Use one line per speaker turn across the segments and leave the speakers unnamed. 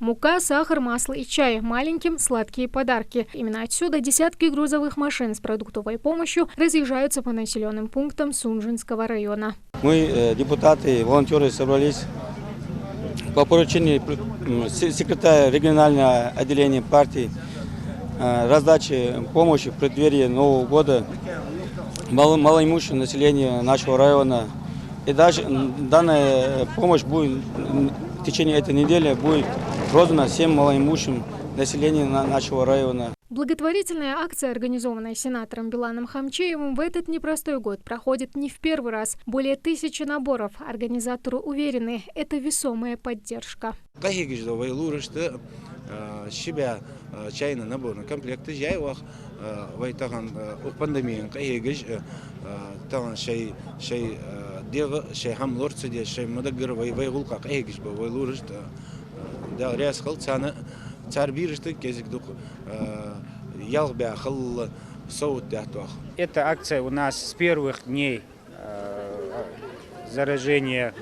Мука, сахар, масло и чай. Маленьким сладкие подарки. Именно отсюда десятки грузовых машин с продуктовой помощью разъезжаются по населенным пунктам Сунжинского района.
Мы, депутаты, волонтеры, собрались по поручению секретаря регионального отделения партии раздачи помощи в преддверии Нового года малоимущему населению нашего района. И даже данная помощь будет в течение этой недели будет роздана всем малоимущим населению нашего района.
Благотворительная акция, организованная сенатором Биланом Хамчеевым, в этот непростой год проходит не в первый раз. Более 1000 наборов. Организаторы уверены, это весомая поддержка.
Себя чайно наборный комплект жайвах вайтаган пандемия кайгиш таган шей дега шей хамлорцеде шей мадагыр вайгулка кайгиш вайлурышт да ряс халтсана царбирышты кезикдук ялбя хал соут дятвах.
Эта акция у нас с первых дней заражения,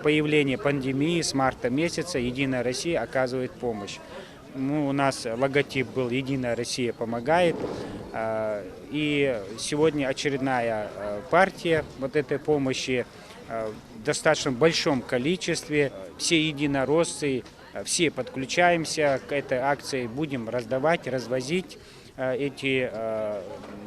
появления пандемии с марта месяца «Единая Россия» оказывает помощь. У нас логотип был «Единая Россия помогает». И сегодня очередная партия этой помощи в достаточно большом количестве. Все единороссы, все подключаемся к этой акции, будем раздавать, развозить эти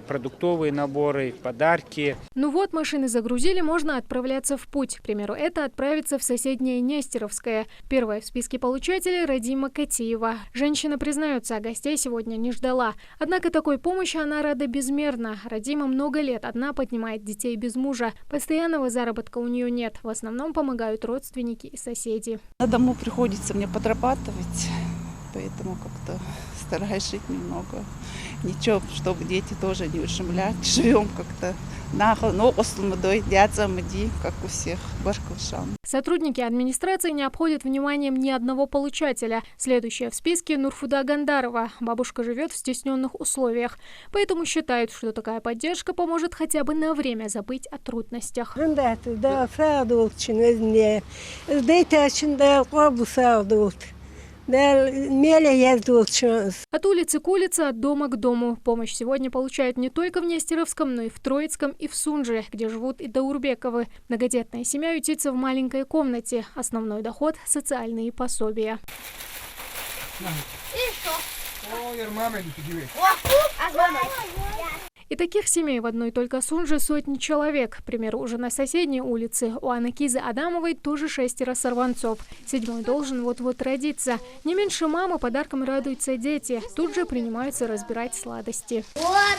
продуктовые наборы, подарки.
Ну вот, машины загрузили, можно отправляться в путь. К примеру, это отправиться в соседнее Нестеровское. Первая в списке получателей – Радима Катиева. Женщина признается, а гостей сегодня не ждала. Однако такой помощи она рада безмерно. Радима много лет одна поднимает детей без мужа. Постоянного заработка у нее нет. В основном помогают родственники и соседи.
На дому приходится мне подрабатывать, поэтому как-то стараюсь жить немного. Ничего, чтобы дети тоже не ущемлять. Живем как-то как у всех.
Сотрудники администрации не обходят вниманием ни одного получателя. Следующая в списке – Нурфуда Гандарова. Бабушка живет в стесненных условиях. Поэтому считают, что такая поддержка поможет хотя бы на время забыть о трудностях. От улицы к улице, от дома к дому. Помощь сегодня получают не только в Нестеровском, но и в Троицком и в Сунже, где живут и Даурбековы. Многодетная семья ютится в маленькой комнате. Основной доход – социальные пособия. И таких семей в одной только Сунже сотни человек. К примеру, уже на соседней улице у Анакизы Адамовой тоже 6 сорванцов. 7-й должен вот-вот родиться. Не меньше мамы подарком радуются дети. Тут же принимаются разбирать сладости. Вот!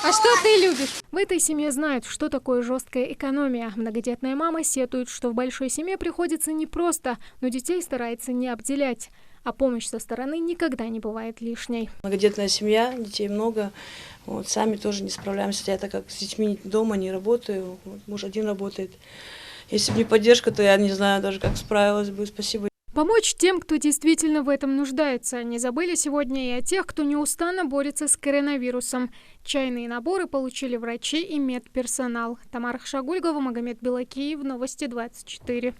А что ты любишь? В этой семье знают, что такое жесткая экономия. Многодетная мама сетует, что в большой семье приходится непросто, но детей старается не обделять. А помощь со стороны никогда не бывает лишней.
Многодетная семья, детей много. Сами тоже не справляемся. Я так как с детьми дома не работаю, муж один работает. Если бы не поддержка, то я не знаю даже, как справилась бы. Спасибо.
Помочь тем, кто действительно в этом нуждается. Не забыли сегодня и о тех, кто неустанно борется с коронавирусом. Чайные наборы получили врачи и медперсонал. Тамара Хшагульгова, Магомед Белакиев, Новости 24.